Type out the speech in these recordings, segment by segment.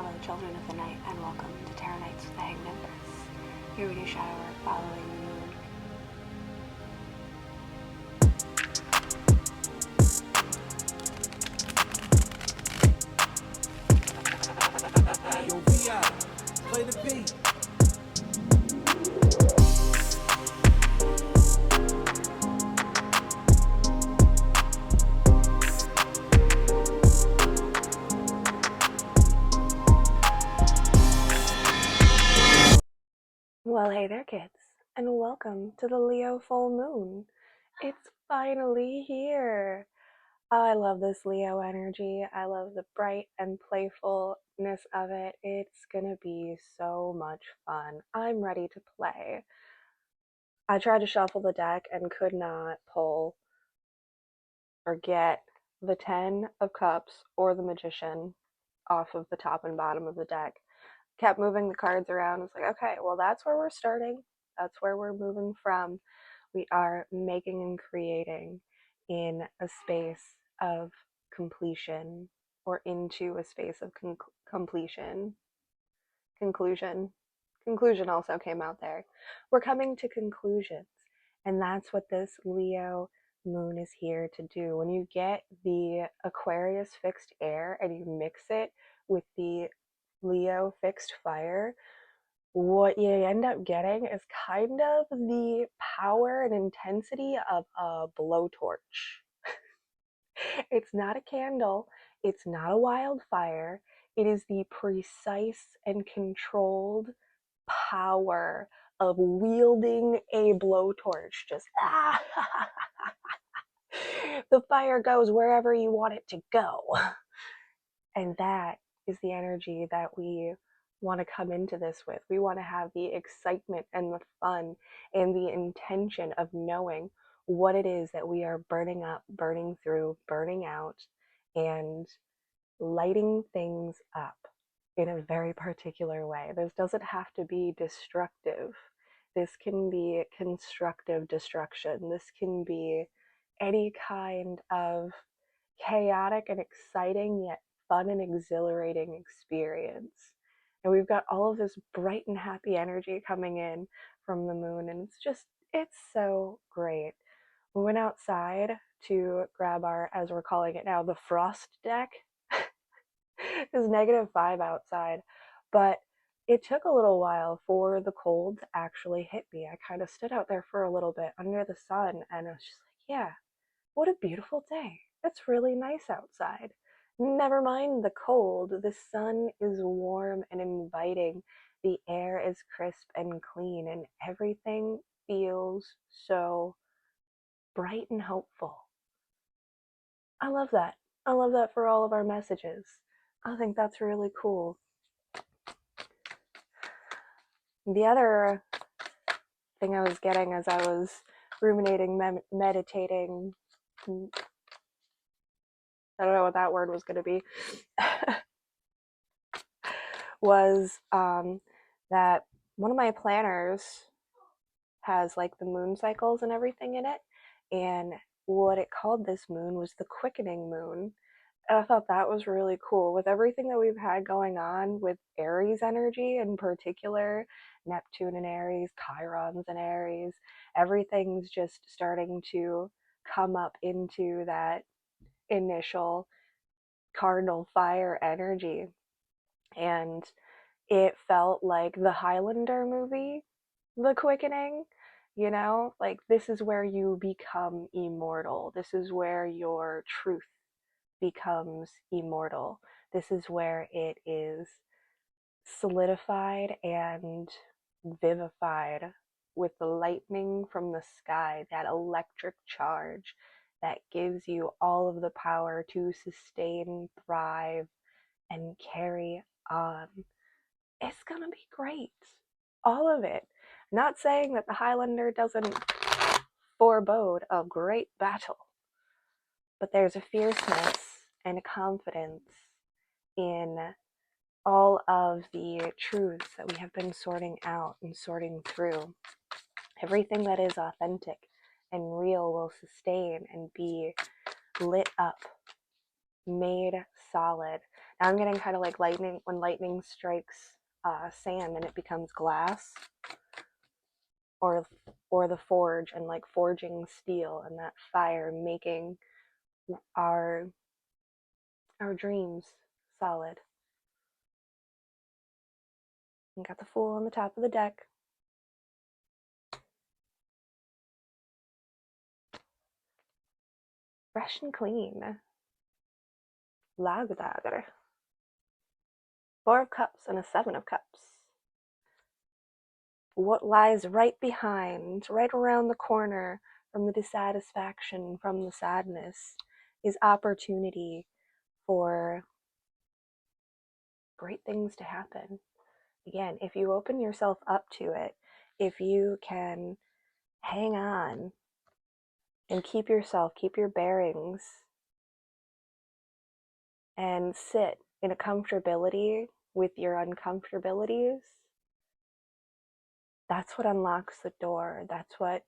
Hello, children of the night, and welcome to Tarot Nights with the Hanged Empress. Here we do shadow work following the moon. Yo, VI, play the beat. Well, hey there, kids, and welcome to the Leo full moon. It's finally here. I love this Leo energy. I love the bright and playfulness of it. It's gonna be so much fun. I'm ready to play. I tried to shuffle the deck and could not pull or get the 10 of Cups or the Magician off of the top and bottom of the deck. Kept moving the cards around. It's like, okay, well, that's where we're starting. That's where we're moving from. We are making and creating in a space of completion, or into a space of completion. Conclusion also came out there. We're coming to conclusions, and that's what this Leo moon is here to do. When you get the Aquarius fixed air and you mix it with the Leo fixed fire, what you end up getting is kind of the power and intensity of a blowtorch. It's not a candle, it's not a wildfire, it is the precise and controlled power of wielding a blowtorch. Just the fire goes wherever you want it to go. And that is the energy that we want to come into this with. We want to have the excitement and the fun and the intention of knowing what it is that we are burning up, burning through, burning out, and lighting things up in a very particular way. This doesn't have to be destructive. This can be constructive destruction. This can be any kind of chaotic and exciting yet fun and exhilarating experience. And we've got all of this bright and happy energy coming in from the moon, and it's so great. We went outside to grab our, as we're calling it now, the frost deck. It's -5 outside, but it took a little while for the cold to actually hit me. I kind of stood out there for a little bit under the sun, and I was just like, yeah, what a beautiful day. It's really nice outside. Never mind the cold, the sun is warm and inviting, the air is crisp and clean, and everything feels so bright and hopeful. I love that. I love that for all of our messages. I think that's really cool. The other thing I was getting as I was ruminating, meditating, I don't know what that word was going to be, was that one of my planners has like the moon cycles and everything in it, and what it called this moon was the Quickening moon. And I thought that was really cool. With everything that we've had going on with Aries energy in particular, Neptune and Aries, Chiron's and Aries, everything's just starting to come up into that initial cardinal fire energy. And it felt like the Highlander movie, The Quickening. You know, like, this is where you become immortal. This is where your truth becomes immortal. This is where it is solidified and vivified with the lightning from the sky, that electric charge that gives you all of the power to sustain, thrive, and carry on. It's gonna be great. All of it. Not saying that the Highlander doesn't forebode a great battle, but there's a fierceness and a confidence in all of the truths that we have been sorting out and sorting through. Everything that is authentic and real will sustain and be lit up made solid. Now I'm getting kind of like lightning, when lightning strikes sand and it becomes glass, or the forge, and like forging steel and that fire making our dreams solid. And got the Fool on the top of the deck. Fresh and clean. Lagdager. Four of Cups and a Seven of Cups. What lies right behind, right around the corner from the dissatisfaction, from the sadness, is opportunity for great things to happen. Again, if you open yourself up to it, if you can hang on and keep your bearings, and sit in a comfortability with your uncomfortabilities, that's what unlocks the door. That's what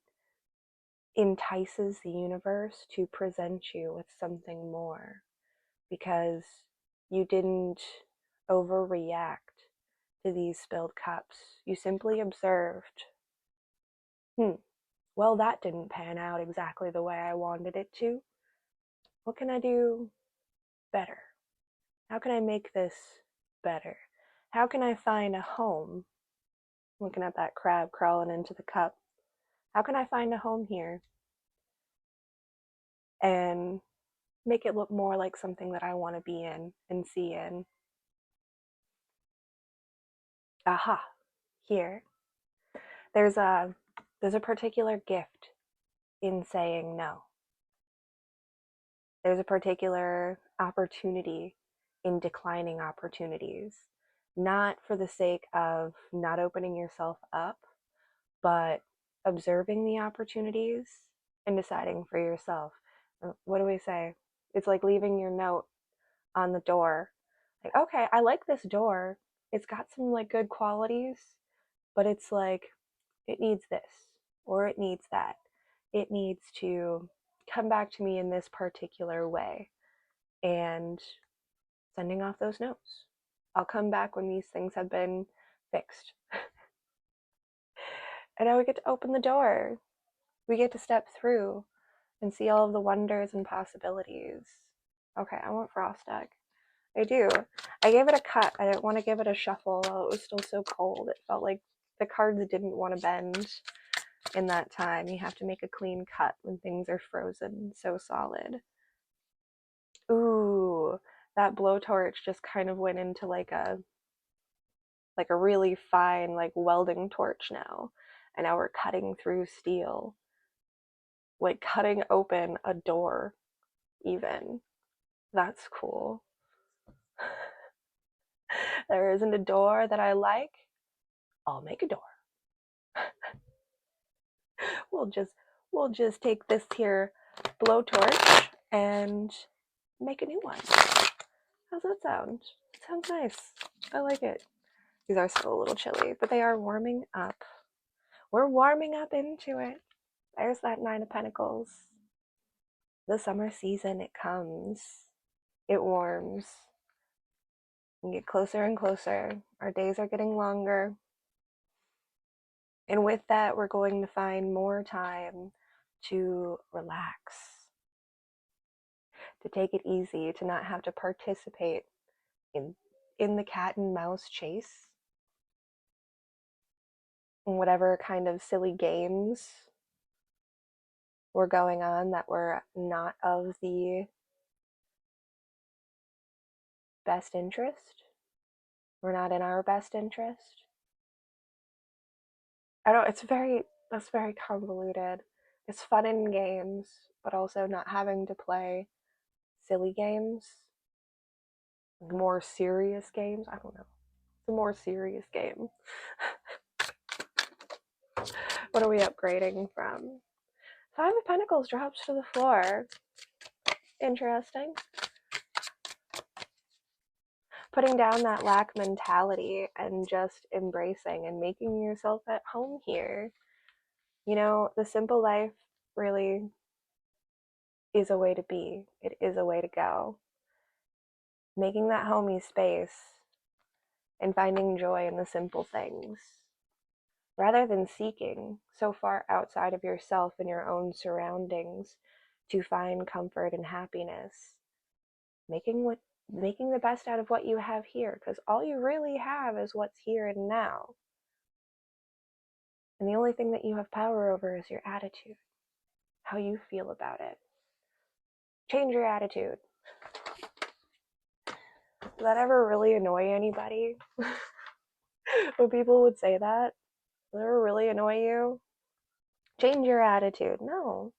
entices the universe to present you with something more, because you didn't overreact to these spilled cups. You simply observed, well, that didn't pan out exactly the way I wanted it to. What can I do better? How can I make this better? How can I find a home? Looking at that crab crawling into the cup. How can I find a home here and make it look more like something that I want to be in and see in? Aha, here. There's a particular gift in saying no. There's a particular opportunity in declining opportunities, not for the sake of not opening yourself up, but observing the opportunities and deciding for yourself. What do we say? It's like leaving your note on the door. Like, okay, I like this door. It's got some like good qualities, but it's like it needs this or it needs that. It needs to come back to me in this particular way, and sending off those notes. I'll come back when these things have been fixed. And now we get to open the door. We get to step through and see all of the wonders and possibilities. Okay, I want frost egg. I do. I gave it a cut. I didn't want to give it a shuffle while it was still so cold. It felt like the cards didn't want to bend in that time. You have to make a clean cut when things are frozen so solid. Ooh, that blowtorch just kind of went into like a really fine like welding torch now. And now we're cutting through steel. Like cutting open a door even. That's cool. There isn't a door that I like. I'll make a door. We'll just take this here blowtorch and make a new one. How's that sound? It sounds nice. I like it. These are still a little chilly, but they are warming up. We're warming up into it. There's that Nine of Pentacles. The summer season, it comes. It warms. We get closer and closer. Our days are getting longer. And with that, we're going to find more time to relax, to take it easy, to not have to participate in the cat and mouse chase, and whatever kind of silly games were going on that were not of the best interest, were not in our best interest. I don't, that's very convoluted. It's fun in games, but also not having to play silly games, more serious games. I don't know. It's a more serious game. What are we upgrading from? Five of Pentacles drops to the floor. Interesting. Putting down that lack mentality and just embracing and making yourself at home here. You know, the simple life really is a way to be. It is a way to go. making that homey space and finding joy in the simple things rather than seeking so far outside of yourself and your own surroundings to find comfort and happiness. Making the best out of what you have here, because all you really have is what's here and now. And the only thing that you have power over is your attitude, how you feel about it. Change your attitude. Does that ever really annoy anybody? When people would say that? Does that ever really annoy you? Change your attitude. No.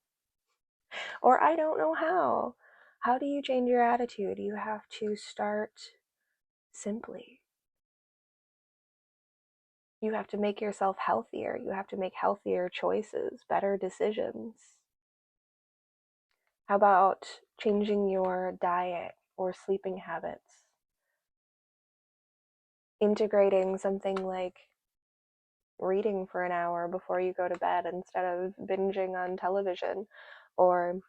Or I don't know how. How do you change your attitude? You have to start simply. You have to make yourself healthier. You have to make healthier choices, better decisions. How about changing your diet or sleeping habits? Integrating something like reading for an hour before you go to bed instead of binging on television, or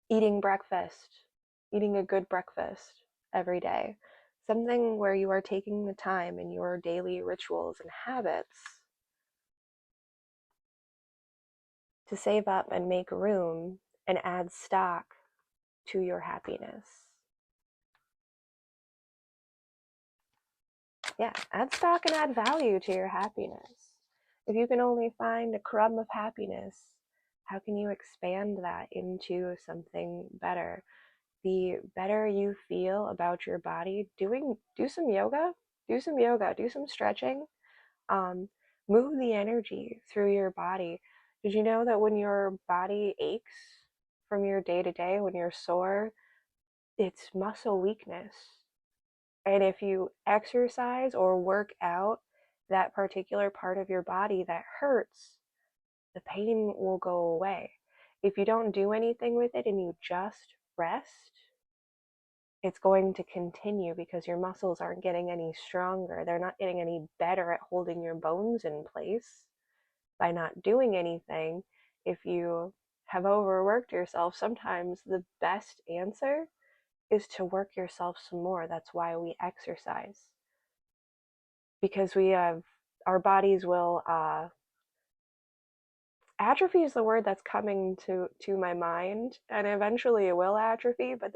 eating breakfast, eating a good breakfast every day. Something where you are taking the time in your daily rituals and habits to save up and make room and add stock to your happiness. Yeah, add stock and add value to your happiness. If you can only find a crumb of happiness, how can you expand that into something better? The better you feel about your body, do some yoga, do some stretching, um, move the energy through your body. Did you know that when your body aches from your day to day, when you're sore, it's muscle weakness? And if you exercise or work out that particular part of your body that hurts, the pain will go away. If you don't do anything with it and you just rest, it's going to continue because your muscles aren't getting any stronger. They're not getting any better at holding your bones in place by not doing anything. If you have overworked yourself, sometimes the best answer is to work yourself some more. That's why we exercise. Because our bodies will, atrophy is the word that's coming to my mind, and eventually it will atrophy, but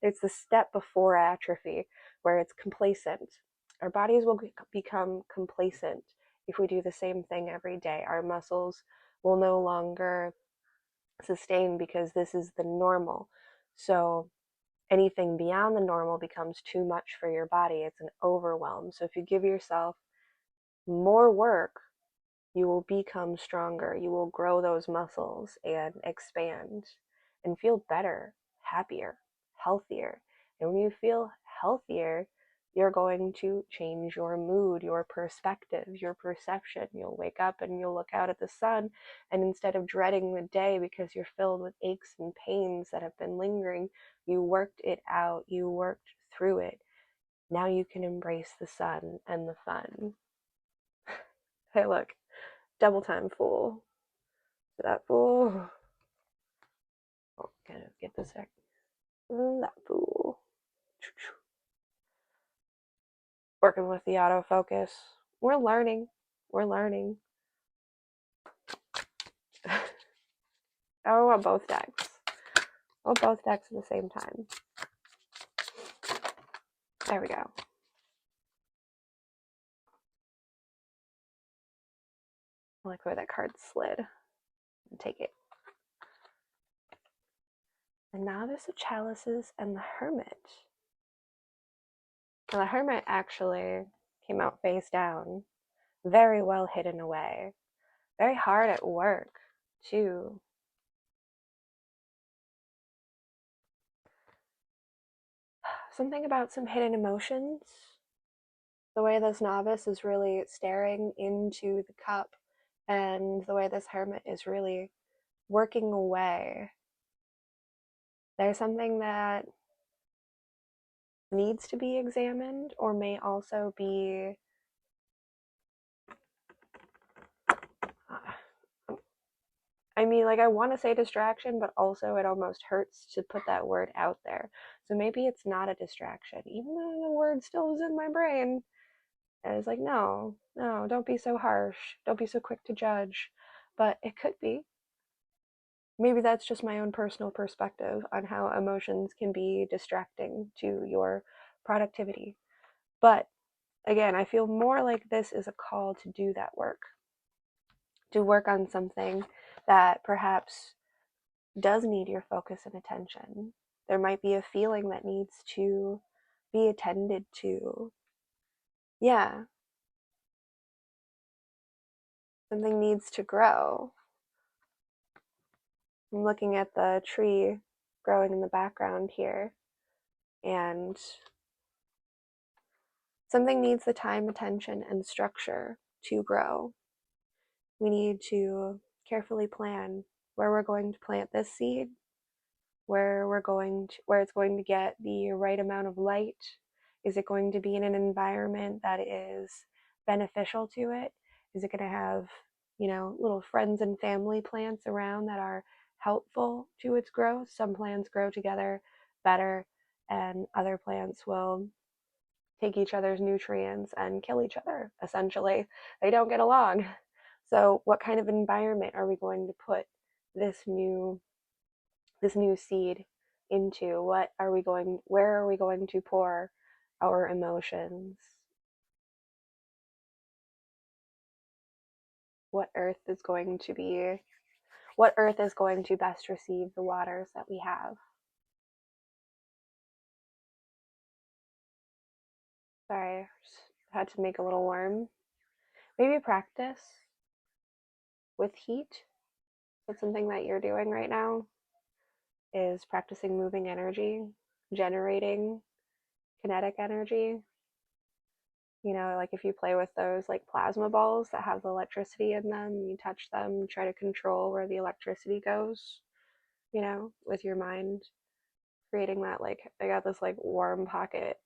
it's the step before atrophy where it's complacent. Our bodies will become complacent if we do the same thing every day. Our muscles will no longer sustain because this is the normal. So anything beyond the normal becomes too much for your body. It's an overwhelm. So if you give yourself more work, you will become stronger. You will grow those muscles and expand and feel better, happier, healthier. And when you feel healthier, you're going to change your mood, your perspective, your perception. You'll wake up and you'll look out at the sun, and instead of dreading the day because you're filled with aches and pains that have been lingering, you worked it out, you worked through it. Now you can embrace the sun and the fun. Hey, look, double time fool. That fool. Oh, gotta get this back. That fool. Working with the autofocus. We're learning. We're learning. I want both decks. I want both decks at the same time. There we go. I like where that card slid. Take it. The Novice of Chalices and the Hermit. Now, the Hermit actually came out face down. Very well hidden away. Very hard at work, too. Something about some hidden emotions. The way this novice is really staring into the cup, and the way this hermit is really working away. There's something that needs to be examined, or may also be I mean, like, I want to say distraction, but also it almost hurts to put that word out there. So maybe it's not a distraction, even though the word still is in my brain. And it's like, no, no, don't be so harsh. Don't be so quick to judge. But it could be. Maybe that's just my own personal perspective on how emotions can be distracting to your productivity. But again, I feel more like this is a call to do that work, to work on something that perhaps does need your focus and attention. There might be a feeling that needs to be attended to. Yeah, something needs to grow. I'm looking at the tree growing in the background here, and something needs the time, attention, and structure to grow. We need to carefully plan where we're going to plant this seed, where it's going to get the right amount of light. Is it going to be in an environment that is beneficial to it? Is it going to have, little friends and family plants around that are helpful to its growth? Some plants grow together better, and other plants will take each other's nutrients and kill each other, essentially. They don't get along. So what kind of environment are we going to put this new seed into? Where are we going to pour our emotions? What earth is going to be what earth is going to best receive the waters that we have? Sorry, I had to make a little warm. Maybe practice with heat. That's something that you're doing right now, is practicing moving energy, generating kinetic energy. Like if you play with those like plasma balls that have the electricity in them, you touch them, try to control where the electricity goes, with your mind, creating that, like, I got this like warm pocket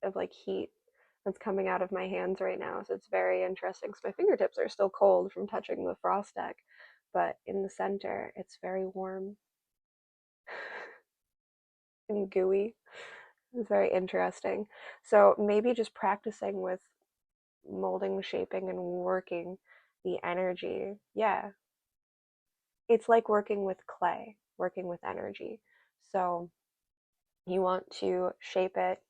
of like heat that's coming out of my hands right now. So it's very interesting. So my fingertips are still cold from touching the frost deck, but in the center, it's very warm and gooey. It's very interesting. So maybe just practicing with molding, shaping, and working the energy. Yeah. It's like working with clay, working with energy. So you want to shape it,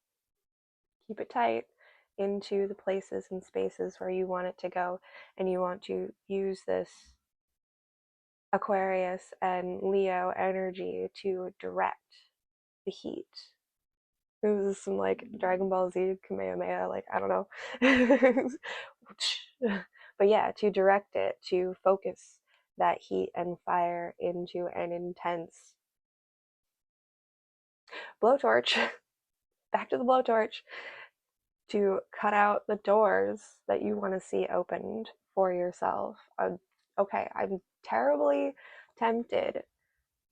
keep it tight into the places and spaces where you want it to go. And you want to use this Aquarius and Leo energy to direct the heat. This is some like Dragon Ball Z Kamehameha, like, I don't know. But yeah, to direct it, to focus that heat and fire into an intense blowtorch. Back to the blowtorch, to cut out the doors that you want to see opened for yourself. Okay, I'm terribly tempted.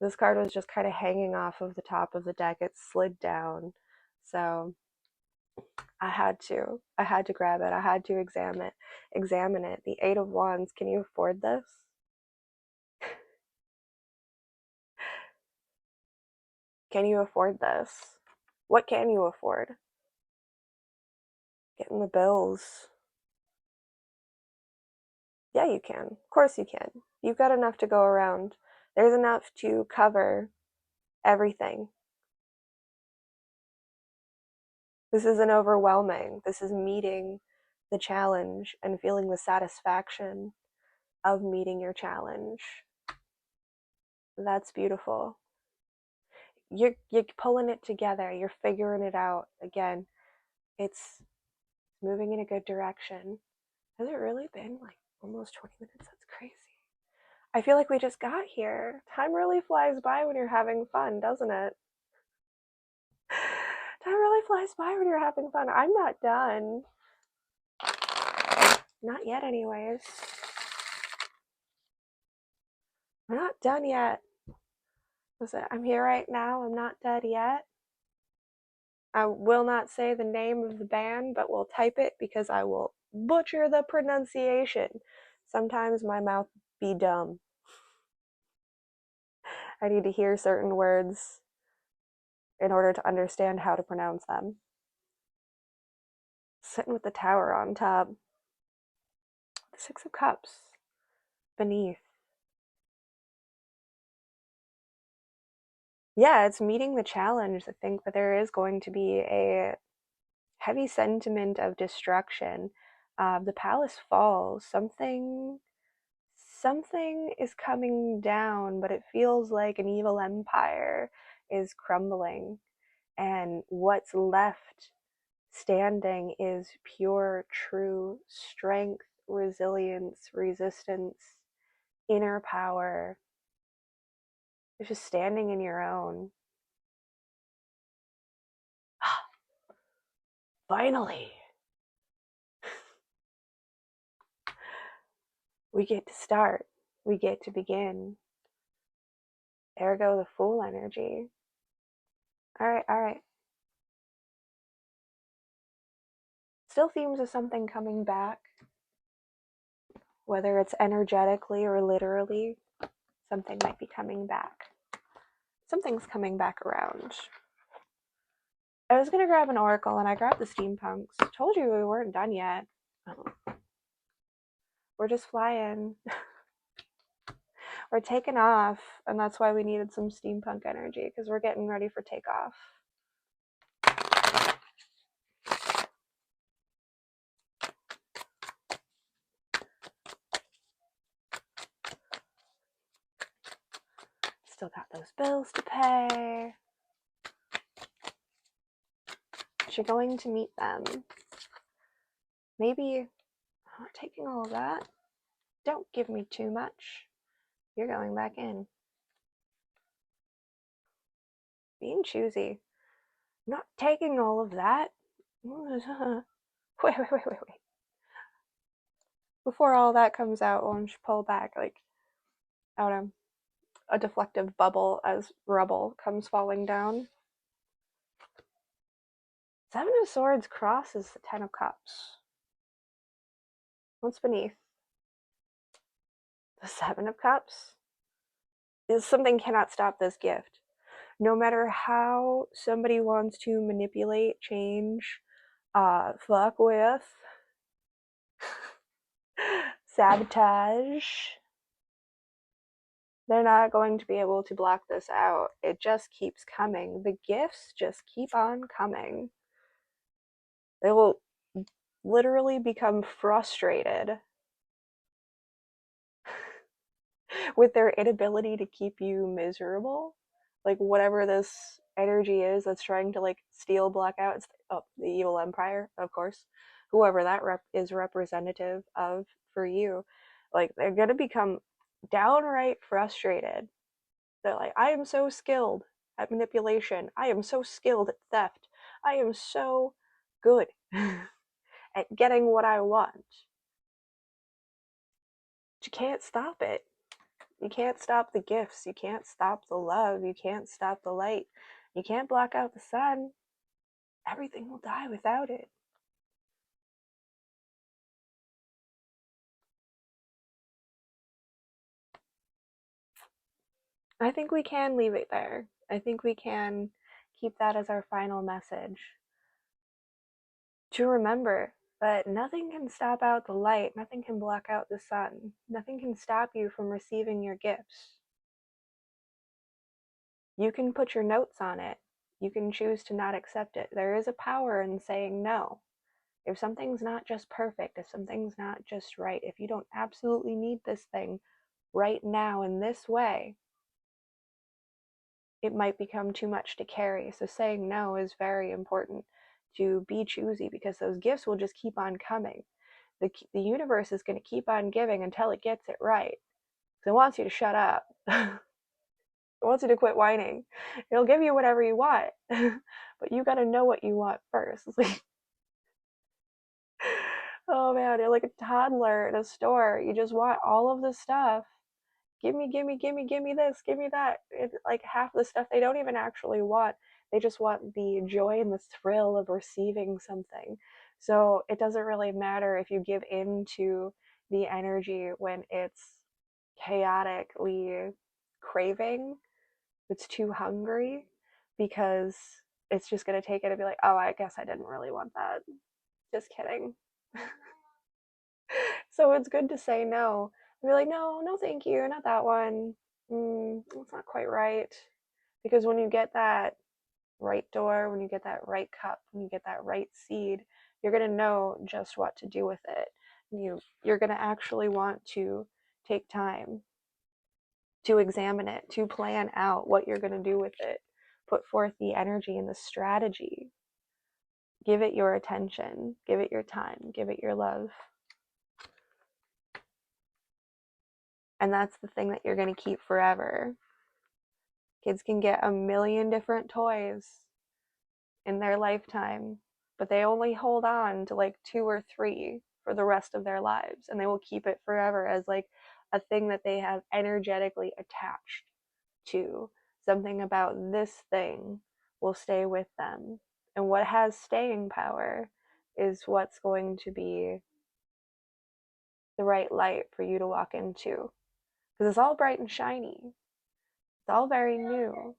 This card was just kind of hanging off of the top of the deck. It slid down. So I had to grab it. I had to examine it. The Eight of Wands. Can you afford this? Can you afford this? What can you afford? Getting the bills. Yeah, you can. Of course you can. You've got enough to go around. There's enough to cover everything. This isn't overwhelming. This is meeting the challenge and feeling the satisfaction of meeting your challenge. That's beautiful. You're pulling it together. You're figuring it out. Again, it's moving in a good direction. Has it really been like almost 20 minutes? That's crazy. I feel like we just got here. Time really flies by when you're having fun, doesn't it? Time really flies by when you're having fun. I'm not done. Not yet, anyways. I'm not done yet. Listen, I'm here right now. I'm not dead yet. I will not say the name of the band, but we'll type it because I will butcher the pronunciation. Sometimes my mouth be dumb. I need to hear certain words in order to understand how to pronounce them. Sitting with the Tower on top. The Six of Cups beneath. Yeah, it's meeting the challenge. I think that there is going to be a heavy sentiment of destruction. The palace falls. Something is coming down, but it feels like an evil empire is crumbling, and what's left standing is pure, true strength, resilience, resistance, inner power. It's just standing in your own. Finally, we get to start. We get to begin. Ergo, the Fool energy. All right, all right. Still themes of something coming back, whether it's energetically or literally. Something might be coming back. Something's coming back around. I was gonna grab an oracle and I grabbed the steampunks. Told you we weren't done yet. We're just flying. We're taking off, and that's why we needed some steampunk energy, because we're getting ready for takeoff. Still got those bills to pay. You're going to meet them. Maybe I'm not taking all of that. Don't give me too much. You're going back in. Being choosy. I'm not taking all of that. Wait. Before all that comes out, why don't you pull back, like, out a deflective bubble as rubble comes falling down. Seven of Swords crosses the Ten of Cups. What's beneath? The Seven of Cups? Something cannot stop this gift. No matter how somebody wants to manipulate, change, fuck with, sabotage, they're not going to be able to block this out. It just keeps coming. The gifts just keep on coming. They will literally become frustrated with their inability to keep you miserable. Like, whatever this energy is that's trying to, like, steal, block out, it's the evil empire, of course. Whoever that is representative of for you. Like, they're gonna become downright frustrated. They're like, I am so skilled at manipulation. I am so skilled at theft. I am so good at getting what I want. But you can't stop it. You can't stop the gifts. You can't stop the love. You can't stop the light. You can't block out the sun. Everything will die without it. I think we can leave it there. I think we can keep that as our final message. To remember that nothing can stop out the light, nothing can block out the sun, nothing can stop you from receiving your gifts. You can put your notes on it. You can choose to not accept it. There is a power in saying no. If something's not just perfect, if something's not just right, if you don't absolutely need this thing right now in this way, it might become too much to carry. So saying no is very important, to be choosy, because those gifts will just keep on coming. The universe is going to keep on giving until it gets it right. So it wants you to shut up. It wants you to quit whining. It'll give you whatever you want, but you got to know what you want first. It's like, oh man, you're like a toddler in a store. You just want all of this stuff. Give me this, give me that. It's like half the stuff they don't even actually want. They just want the joy and the thrill of receiving something. So it doesn't really matter if you give in to the energy when it's chaotically craving, it's too hungry. because it's just going to take it and be like, oh, I guess I didn't really want that. Just kidding. So it's good to say no. And be like, no, no, thank you, not that one. It's not quite right. Because when you get that right door, when you get that right cup, when you get that right seed, you're going to know just what to do with it. You're going to actually want to take time to examine it, to plan out what you're going to do with it, put forth the energy and the strategy. Give it your attention, give it your time, give it your love. And that's the thing that you're going to keep forever. Kids can get a million different toys in their lifetime, but they only hold on to like 2 or 3 for the rest of their lives, and they will keep it forever as like a thing that they have energetically attached to. Something about this thing will stay with them, and what has staying power is what's going to be the right light for you to walk into, because it's all bright and shiny, it's all very new,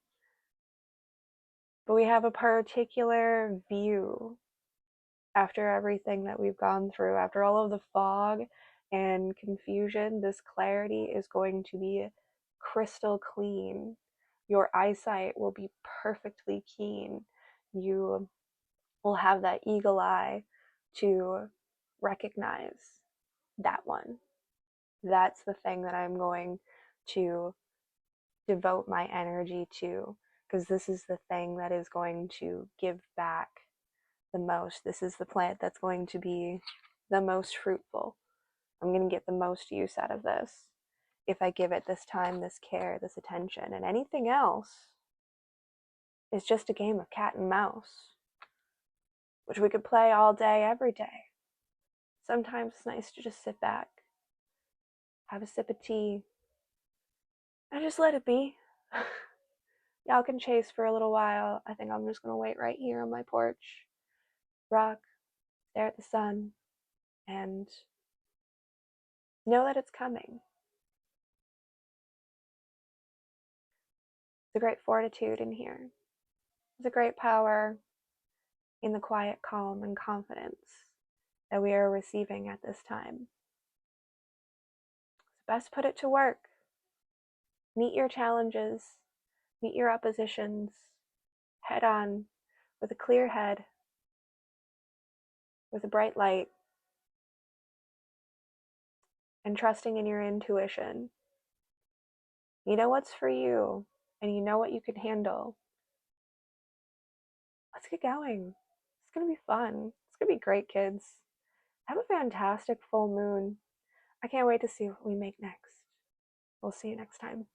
but we have a particular view after everything that we've gone through, after all of the fog and confusion. This clarity is going to be crystal clean. Your eyesight will be perfectly keen. You will have that eagle eye to recognize that one. That's the thing that I'm going to devote my energy to, because this is the thing that is going to give back the most. This is the plant that's going to be the most fruitful. I'm going to get the most use out of this if I give it this time, this care, this attention. And anything else is just a game of cat and mouse, which we could play all day, every day. Sometimes it's nice to just sit back, have a sip of tea, and just let it be. Y'all can chase for a little while. I think I'm just going to wait right here on my porch, rock, stare at the sun, and know that it's coming. There's a great fortitude in here. There's a great power in the quiet calm and confidence that we are receiving at this time. So best put it to work. Meet your challenges, meet your oppositions, head on, with a clear head, with a bright light, and trusting in your intuition. You know what's for you, and you know what you can handle. Let's get going. It's going to be fun. It's going to be great, kids. Have a fantastic full moon. I can't wait to see what we make next. We'll see you next time.